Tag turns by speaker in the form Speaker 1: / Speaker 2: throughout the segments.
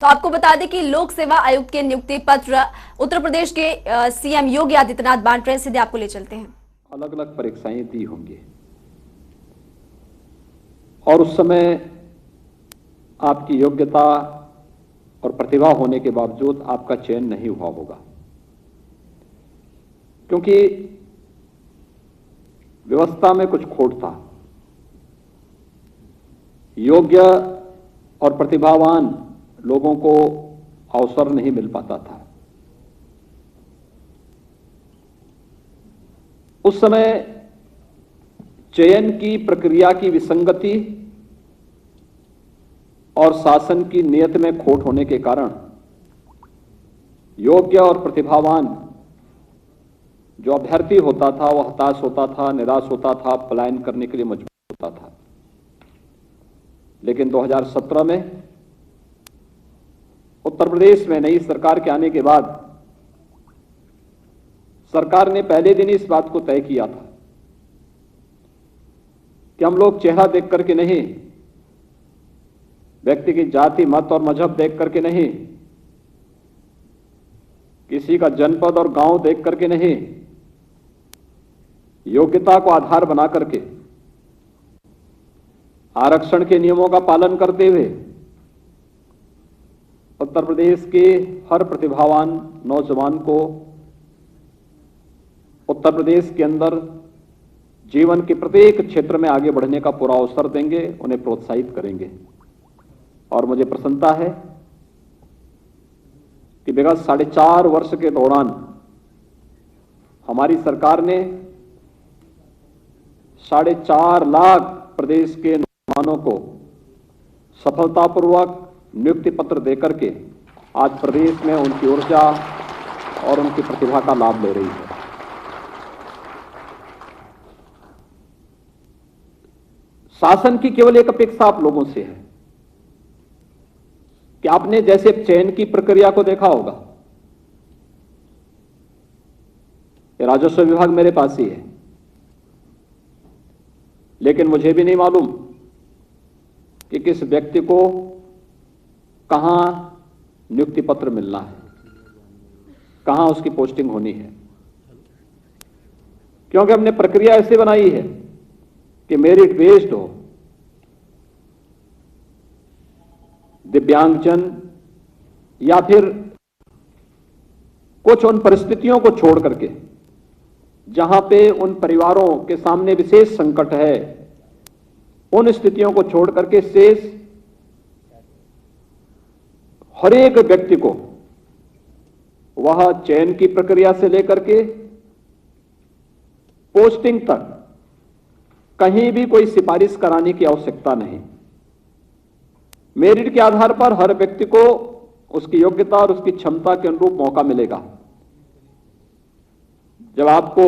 Speaker 1: तो आपको बता दें कि लोक सेवा आयुक्त के नियुक्ति पत्र उत्तर प्रदेश के सीएम योगी आदित्यनाथ बांट रहे हैं। सीधे आपको ले चलते हैं।
Speaker 2: अलग अलग परीक्षाएं दी होंगी और उस समय आपकी योग्यता और प्रतिभा होने के बावजूद आपका चयन नहीं हुआ होगा, क्योंकि व्यवस्था में कुछ खोट था। योग्य और प्रतिभावान लोगों को अवसर नहीं मिल पाता था। उस समय चयन की प्रक्रिया की विसंगति और शासन की नीयत में खोट होने के कारण योग्य और प्रतिभावान जो अभ्यर्थी होता था वह हताश होता था, निराश होता था, पलायन करने के लिए मजबूर होता था। लेकिन 2017 में उत्तर प्रदेश में नई सरकार के आने के बाद सरकार ने पहले दिन ही इस बात को तय किया था कि हम लोग चेहरा देख करके नहीं, व्यक्ति की जाति, मत और मजहब देख करके नहीं, किसी का जनपद और गांव देख करके नहीं, योग्यता को आधार बना करके आरक्षण के नियमों का पालन करते हुए उत्तर प्रदेश के हर प्रतिभावान नौजवान को उत्तर प्रदेश के अंदर जीवन के प्रत्येक क्षेत्र में आगे बढ़ने का पूरा अवसर देंगे, उन्हें प्रोत्साहित करेंगे। और मुझे प्रसन्नता है कि विगत 4.5 वर्ष के दौरान हमारी सरकार ने 4.5 लाख प्रदेश के नौजवानों को सफलतापूर्वक नियुक्ति पत्र देकर के आज प्रदेश में उनकी ऊर्जा और उनकी प्रतिभा का लाभ ले रही है। शासन की केवल एक अपेक्षा आप लोगों से है कि आपने जैसे चयन की प्रक्रिया को देखा होगा, ये राजस्व विभाग मेरे पास ही है, लेकिन मुझे भी नहीं मालूम कि किस व्यक्ति को कहां नियुक्ति पत्र मिलना है, कहां उसकी पोस्टिंग होनी है, क्योंकि हमने प्रक्रिया ऐसे बनाई है कि मेरिट बेस्ड हो। दिव्यांगजन या फिर कुछ उन परिस्थितियों को छोड़ करके जहां पे उन परिवारों के सामने विशेष संकट है, उन स्थितियों को छोड़ करके शेष हर एक व्यक्ति को वह चयन की प्रक्रिया से लेकर के पोस्टिंग तक कहीं भी कोई सिफारिश कराने की आवश्यकता नहीं। मेरिट के आधार पर हर व्यक्ति को उसकी योग्यता और उसकी क्षमता के अनुरूप मौका मिलेगा। जब आपको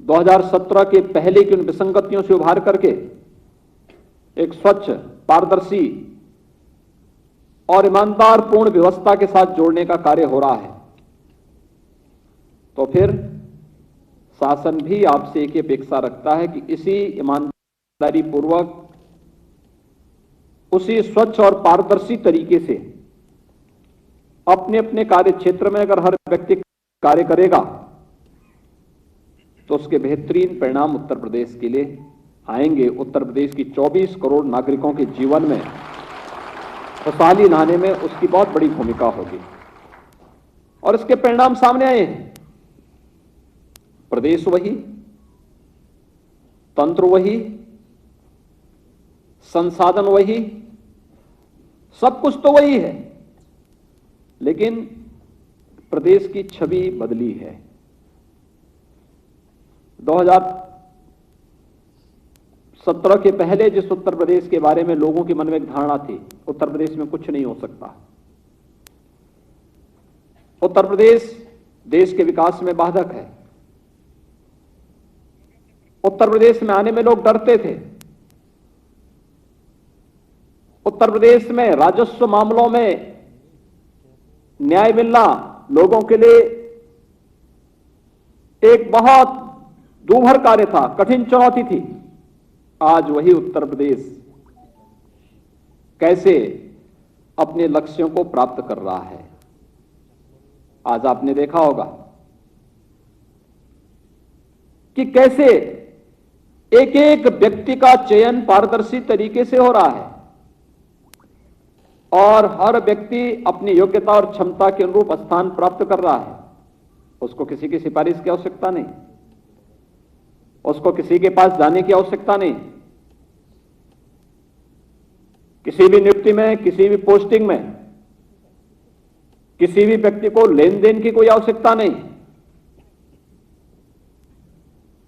Speaker 2: 2017 के पहले की उन विसंगतियों से उभार करके एक स्वच्छ, पारदर्शी और ईमानदार पूर्ण व्यवस्था के साथ जोड़ने का कार्य हो रहा है, तो फिर शासन भी आपसे एक अपेक्षा रखता है कि इसी ईमानदारी पूर्वक, उसी स्वच्छ और पारदर्शी तरीके से अपने अपने कार्य क्षेत्र में अगर हर व्यक्ति कार्य करेगा तो उसके बेहतरीन परिणाम उत्तर प्रदेश के लिए आएंगे। उत्तर प्रदेश की 24 करोड़ नागरिकों के जीवन में खुशहाली लाने में उसकी बहुत बड़ी भूमिका होगी और इसके परिणाम सामने आए हैं। प्रदेश वही, तंत्र वही, संसाधन वही, सब कुछ तो वही है, लेकिन प्रदेश की छवि बदली है। 2017 के पहले जिस उत्तर प्रदेश के बारे में लोगों के मन में एक धारणा थी, उत्तर प्रदेश में कुछ नहीं हो सकता, उत्तर प्रदेश देश के विकास में बाधक है, उत्तर प्रदेश में आने में लोग डरते थे, उत्तर प्रदेश में राजस्व मामलों में न्याय मिलना लोगों के लिए एक बहुत दूभर कार्य था, कठिन चुनौती थी। आज वही उत्तर प्रदेश कैसे अपने लक्ष्यों को प्राप्त कर रहा है। आज आपने देखा होगा कि कैसे एक एक व्यक्ति का चयन पारदर्शी तरीके से हो रहा है और हर व्यक्ति अपनी योग्यता और क्षमता के अनुरूप स्थान प्राप्त कर रहा है। उसको किसी की सिफारिश की आवश्यकता नहीं, उसको किसी के पास जाने की आवश्यकता नहीं, किसी भी नियुक्ति में, किसी भी पोस्टिंग में किसी भी व्यक्ति को लेन देन की कोई आवश्यकता नहीं।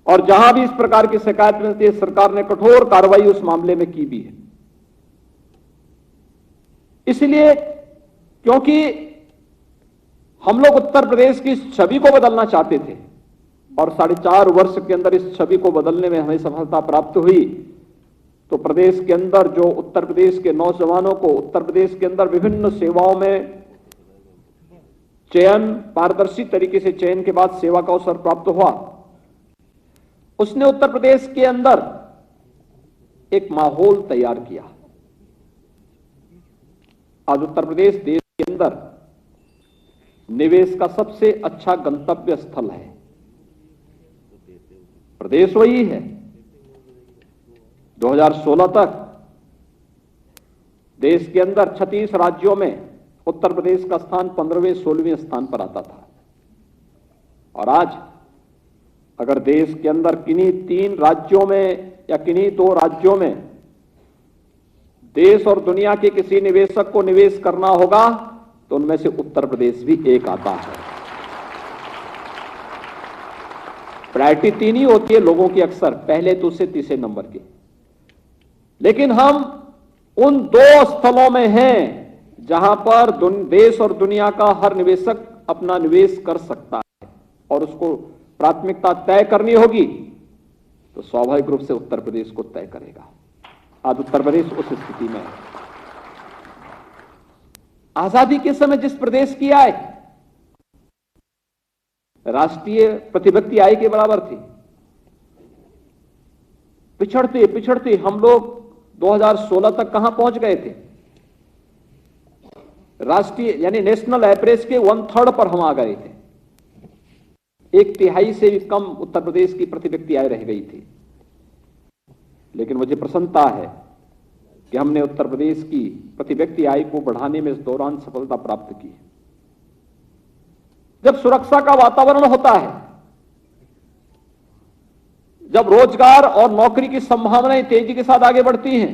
Speaker 2: और जहां भी इस प्रकार की शिकायत मिलती है, सरकार ने कठोर कार्रवाई उस मामले में की भी है। इसलिए क्योंकि हम लोग उत्तर प्रदेश की छवि को बदलना चाहते थे और 4.5 वर्ष के अंदर इस छवि को बदलने में हमें सफलता प्राप्त हुई, तो प्रदेश के अंदर जो उत्तर प्रदेश के नौजवानों को उत्तर प्रदेश के अंदर विभिन्न सेवाओं में चयन, पारदर्शी तरीके से चयन के बाद सेवा का अवसर प्राप्त हुआ, उसने उत्तर प्रदेश के अंदर एक माहौल तैयार किया। आज उत्तर प्रदेश देश के अंदर निवेश का सबसे अच्छा गंतव्य स्थल है। प्रदेश वही है। 2016 तक देश के अंदर 36 राज्यों में उत्तर प्रदेश का स्थान 15वें 16वें स्थान पर आता था और आज अगर देश के अंदर किन्हीं 3 राज्यों में या किन्हीं 2 राज्यों में देश और दुनिया के किसी निवेशक को निवेश करना होगा तो उनमें से उत्तर प्रदेश भी एक आता है। प्रायोरिटी 3 ही होती है लोगों की, अक्सर पहले, दूसरे, तीसरे नंबर की, लेकिन हम उन 2 स्थलों में हैं जहां पर देश और दुनिया का हर निवेशक अपना निवेश कर सकता है और उसको प्राथमिकता तय करनी होगी तो स्वाभाविक रूप से उत्तर प्रदेश को तय करेगा। आज उत्तर प्रदेश उस स्थिति में है। आजादी के समय जिस प्रदेश की आय राष्ट्रीय प्रतिभक्ति आय के बराबर थी, पिछड़ते पिछड़ते हम लोग 2016 तक कहां पहुंच गए थे? राष्ट्रीय यानी नेशनल एवरेज के 1/3 पर हम आ गए थे। 1/3 से भी कम उत्तर प्रदेश की प्रति व्यक्ति आय रह गई थी। लेकिन मुझे प्रसन्नता है कि हमने उत्तर प्रदेश की प्रति व्यक्ति आय को बढ़ाने में इस दौरान सफलता प्राप्त की। जब सुरक्षा का वातावरण होता है, जब रोजगार और नौकरी की संभावनाएं तेजी के साथ आगे बढ़ती हैं,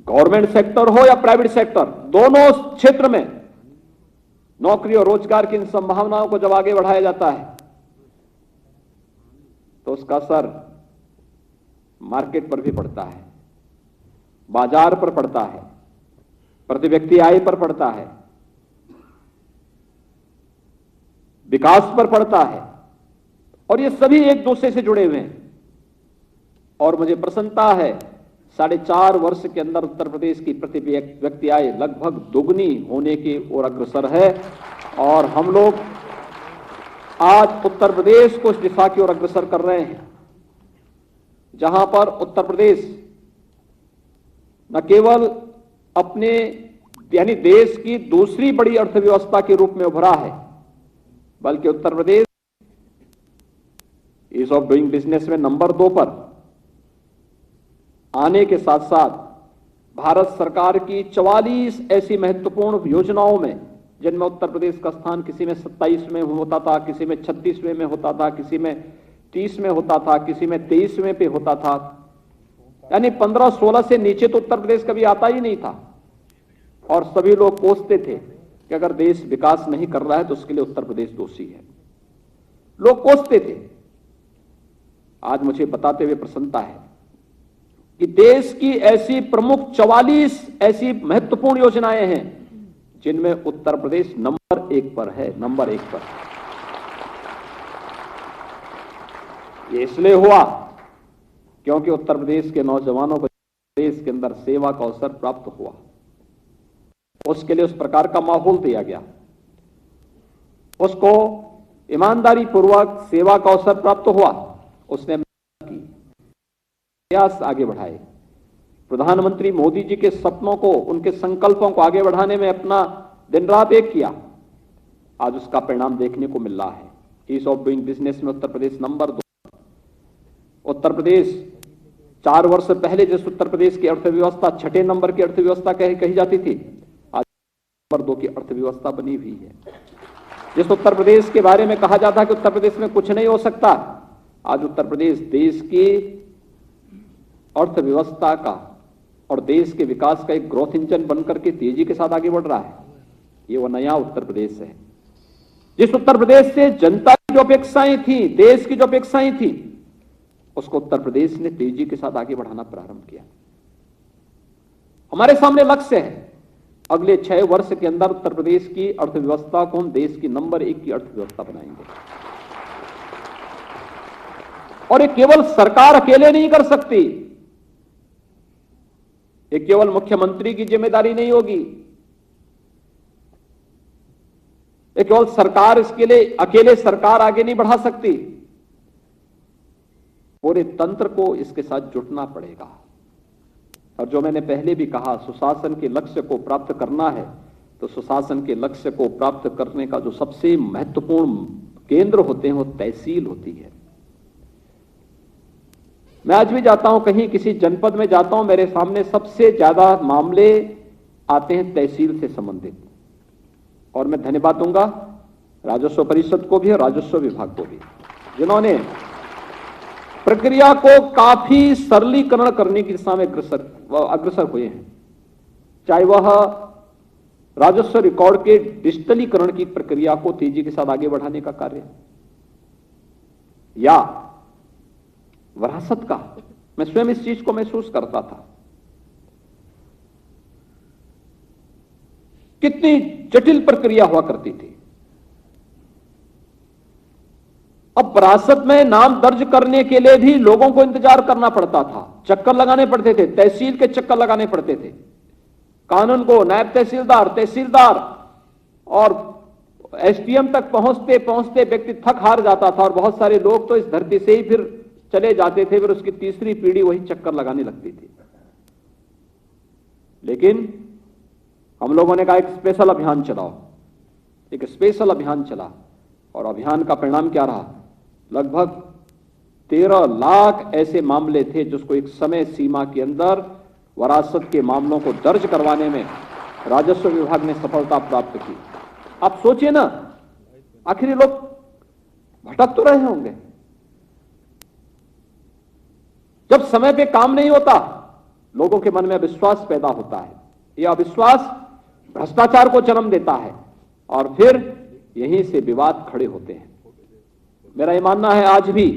Speaker 2: गवर्नमेंट सेक्टर हो या प्राइवेट सेक्टर, दोनों क्षेत्र में नौकरी और रोजगार की इन संभावनाओं को जब आगे बढ़ाया जाता है तो उसका असर मार्केट पर भी पड़ता है, बाजार पर पड़ता है, प्रति व्यक्ति आय पर पड़ता है, विकास पर पड़ता है और ये सभी एक दूसरे से जुड़े हुए हैं। और मुझे प्रसन्नता है 4.5 वर्ष के अंदर उत्तर प्रदेश की प्रति व्यक्ति आय लगभग दुगनी होने की ओर अग्रसर है और हम लोग आज उत्तर प्रदेश को इस दिशा की ओर अग्रसर कर रहे हैं जहां पर उत्तर प्रदेश न केवल अपने यानी देश की दूसरी बड़ी अर्थव्यवस्था के रूप में उभरा है, बल्कि Uttar Pradesh ease of doing business में नंबर 2 पर आने के साथ साथ भारत सरकार की 44 ऐसी महत्वपूर्ण योजनाओं में, जिनमें उत्तर प्रदेश का स्थान किसी में 27वें होता था, किसी में 36वें में होता था, किसी में 30 में होता था, किसी में 23वें पे होता था, यानी 15-16 से नीचे तो उत्तर प्रदेश कभी आता ही नहीं था। और सभी लोग कोसते थे कि अगर देश विकास नहीं कर रहा है तो उसके लिए उत्तर प्रदेश दोषी है, लोग कोसते थे। आज मुझे बताते हुए प्रसन्नता है कि देश की ऐसी प्रमुख 44 ऐसी महत्वपूर्ण योजनाएं हैं जिनमें उत्तर प्रदेश नंबर 1 पर है, नंबर 1 पर। ये इसलिए हुआ क्योंकि उत्तर प्रदेश के नौजवानों को देश के अंदर सेवा का अवसर प्राप्त हुआ, उसके लिए उस प्रकार का माहौल दिया गया, उसको ईमानदारी पूर्वक सेवा का अवसर प्राप्त हुआ, उसने प्रयास आगे बढ़ाए, प्रधानमंत्री मोदी जी के सपनों को, उनके संकल्पों को आगे बढ़ाने में अपना दिन रात एक किया। आज उसका परिणाम देखने को मिल रहा है। ईज ऑफ डूइंग बिजनेस में उत्तर प्रदेश नंबर 2। उत्तर प्रदेश 4 वर्ष पहले जिस उत्तर प्रदेश की अर्थव्यवस्था 6ठे नंबर की अर्थव्यवस्था कही जाती थी, आज नंबर 2 की अर्थव्यवस्था बनी हुई है। जिस उत्तर प्रदेश के बारे में कहा जाता है कि उत्तर प्रदेश में कुछ नहीं हो सकता, आज उत्तर प्रदेश देश की अर्थव्यवस्था का और देश के विकास का एक ग्रोथ इंजन बनकर के तेजी के साथ आगे बढ़ रहा है। ये वो नया उत्तर प्रदेश है। जिस उत्तर प्रदेश से जनता की जो अपेक्षाएं थी, देश की जो अपेक्षाएं थी, उसको उत्तर प्रदेश ने तेजी के साथ आगे बढ़ाना प्रारंभ किया। हमारे सामने लक्ष्य है, अगले 6 वर्ष के अंदर उत्तर प्रदेश की अर्थव्यवस्था को हम देश की नंबर 1 की अर्थव्यवस्था बनाएंगे। और ये केवल सरकार अकेले नहीं कर सकती, ये केवल मुख्यमंत्री की जिम्मेदारी नहीं होगी, ये केवल सरकार इसके लिए अकेले सरकार आगे नहीं बढ़ा सकती, पूरे तंत्र को इसके साथ जुटना पड़ेगा। और जो मैंने पहले भी कहा, सुशासन के लक्ष्य को प्राप्त करना है तो सुशासन के लक्ष्य को प्राप्त करने का जो सबसे महत्वपूर्ण केंद्र होते हैं वो तहसील होती है। मैं आज भी जाता हूं, कहीं किसी जनपद में जाता हूं, मेरे सामने सबसे ज्यादा मामले आते हैं तहसील से संबंधित। और मैं धन्यवाद दूंगा राजस्व परिषद को भी और राजस्व विभाग को भी, जिन्होंने प्रक्रिया को काफी सरलीकरण करने की दिशा में अग्रसर हुए हैं। चाहे वह राजस्व रिकॉर्ड के डिजिटलीकरण की प्रक्रिया को तेजी के साथ आगे बढ़ाने का कार्य, या विरासत का, मैं स्वयं इस चीज को महसूस करता था। कितनी जटिल प्रक्रिया हुआ करती थी। अब विरासत में नाम दर्ज करने के लिए भी लोगों को इंतजार करना पड़ता था, चक्कर लगाने पड़ते थे, तहसील के चक्कर लगाने पड़ते थे। कानून को नायब तहसीलदार, तहसीलदार और एसडीएम तक पहुंचते पहुंचते व्यक्ति थक हार जाता था और बहुत सारे लोग तो इस धरती से ही फिर चले जाते थे, फिर उसकी तीसरी पीढ़ी वही चक्कर लगाने लगती थी। लेकिन हम लोगों ने कहा एक स्पेशल अभियान चलाओ, एक स्पेशल अभियान चला, और अभियान का परिणाम क्या रहा? लगभग 13 लाख ऐसे मामले थे जिसको एक समय सीमा के अंदर विरासत के मामलों को दर्ज करवाने में राजस्व विभाग ने सफलता प्राप्त की। आप सोचिए ना, आखिर लोग भटक तो रहे होंगे। जब समय पे काम नहीं होता, लोगों के मन में अविश्वास पैदा होता है। यह अविश्वास भ्रष्टाचार को जन्म देता है और फिर यहीं से विवाद खड़े होते हैं। मेरा यह मानना है, आज भी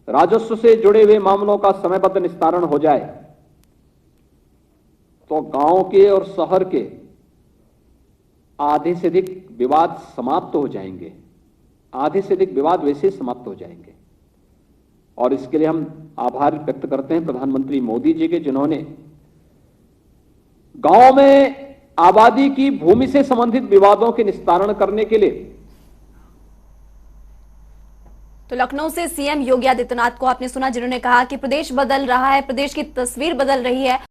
Speaker 2: राजस्व से जुड़े हुए मामलों का समयबद्ध निस्तारण हो जाए तो गांव के और शहर के आधे से अधिक विवाद समाप्त हो जाएंगे। आधे से अधिक विवाद वैसे समाप्त हो जाएंगे। और इसके लिए हम आभार व्यक्त करते हैं प्रधानमंत्री मोदी जी के, जिन्होंने गांव में आबादी की भूमि से संबंधित विवादों के निस्तारण करने के लिए।
Speaker 1: तो लखनऊ से सीएम योगी आदित्यनाथ को आपने सुना, जिन्होंने कहा कि प्रदेश बदल रहा है, प्रदेश की तस्वीर बदल रही है।